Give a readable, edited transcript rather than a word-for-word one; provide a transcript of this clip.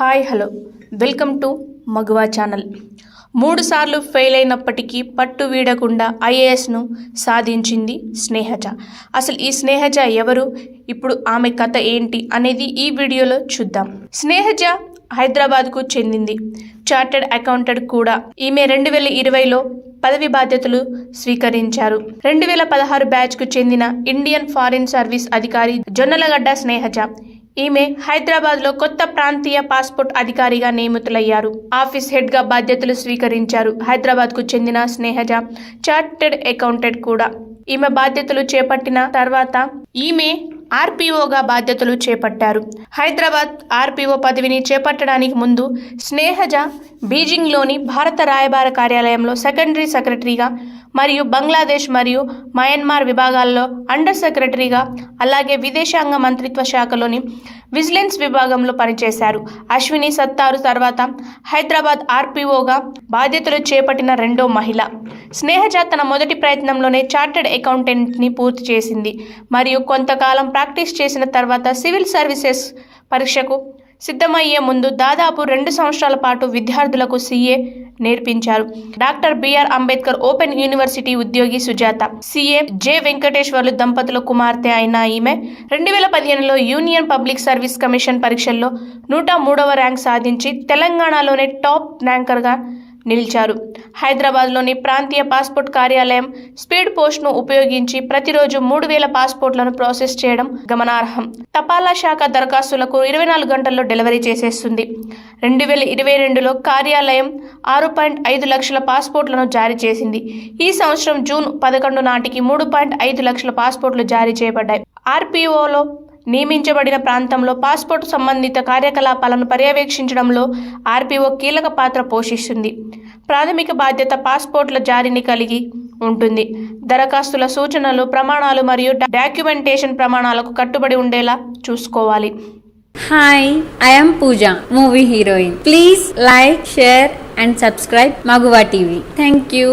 Hi hello welcome to మగువా channel. 3 సార్లు fail అయినప్పటికీ పట్టు వీడకుండా ఐఏఎస్ను సాధించింది స్నేహజ. అసలు ఈ స్నేహజ ఎవరు, ఇప్పుడు ఆమె కథ ఏంటి అనేది ఈ వీడియోలో చూద్దాం. స్నేహజ హైదరాబాద్కు చెందింది. చార్టెడ్ అకౌంటెంట్ కూడా. ఈమె 2020లో పదవి బాధ్యతలు స్వీకరించారు. 2016 బ్యాచ్కు చెందిన ఇండియన్ ఫారిన్ సర్వీస్ అధికారి జొన్నలగడ్డ స్నేహజ. ఈమె హైదరాబాద్లో కొత్త ప్రాంతీయ పాస్పోర్ట్ అధికారిగా నియమితులయ్యారు. ఆఫీస్ హెడ్గా బాధ్యతలు స్వీకరించారు. హైదరాబాద్కు చెందిన స్నేహజ చార్టెడ్ అకౌంటెంట్ కూడా. ఈమె బాధ్యతలు చేపట్టిన తర్వాత ఈమె ఆర్పీఓగా బాధ్యతలు చేపట్టారు. హైదరాబాద్ ఆర్పీఓ పదవిని చేపట్టడానికి ముందు స్నేహజ బీజింగ్లోని భారత రాయబార కార్యాలయంలో సెకండరీ సెక్రటరీగా మరియు బంగ్లాదేశ్ మరియు మయన్మార్ విభాగాల్లో అండర్ సెక్రటరీగా, అలాగే విదేశాంగ మంత్రిత్వ శాఖలోని విజిలెన్స్ విభాగంలో పనిచేశారు. అశ్విని సత్తారు తర్వాత హైదరాబాద్ ఆర్పీఓగా బాధ్యతలు చేపట్టిన రెండో మహిళ. స్నేహజ తన మొదటి ప్రయత్నంలోనే చార్టెడ్ అకౌంటెంట్ని పూర్తి చేసింది మరియు కొంతకాలం ప్రాక్టీస్ చేసిన తర్వాత సివిల్ సర్వీసెస్ పరీక్షకు సిద్ధమయ్యే ముందు దాదాపు 2 సంవత్సరాల పాటు విద్యార్థులకు సీఏ నేర్పించారు. Doctor BR Ambedkar open university ఉద్యోగి సుజాత. సీఏ జె వెంకటేశ్వర్లు దంపతుల కుమార్తె అయిన ఈమె 2015లో యూనియన్ పబ్లిక్ సర్వీస్ కమిషన్ పరీక్షల్లో 103వ ర్యాంక్ సాధించి తెలంగాణలోనే టాప్ ర్యాంకర్గా నిలిచారు. హైదరాబాద్లోని ప్రాంతీయ పాస్పోర్ట్ కార్యాలయం స్పీడ్ పోస్ట్ను ఉపయోగించి ప్రతిరోజు 3000 పాస్పోర్ట్లను ప్రాసెస్ చేయడం గమనార్హం. తపాలా శాఖ దరఖాస్తులకు 24 గంటల్లో డెలివరీ చేసేస్తుంది. 2022లో కార్యాలయం 6.5 లక్షల పాస్పోర్ట్లను జారీ చేసింది. ఈ సంవత్సరం జూన్ 11 నాటికి 3.5 లక్షల పాస్పోర్ట్లు జారీ చేయబడ్డాయి. ఆర్పీఓలో నియమించబడిన ప్రాంతంలో పాస్పోర్ట్ సంబంధిత కార్యకలాపాలను పర్యవేక్షించడంలో ఆర్పీఓ కీలక పాత్ర పోషిస్తుంది. ప్రాథమిక బాధ్యత పాస్పోర్ట్ల జారీని కలిగి ఉంటుంది. దరఖాస్తుల సూచనలు, ప్రమాణాలు మరియు డాక్యుమెంటేషన్ ప్రమాణాలకు కట్టుబడి ఉండేలా చూసుకోవాలి. Hi, I am Pooja, movie heroine. Please like, share and subscribe Maguva TV. Thank you.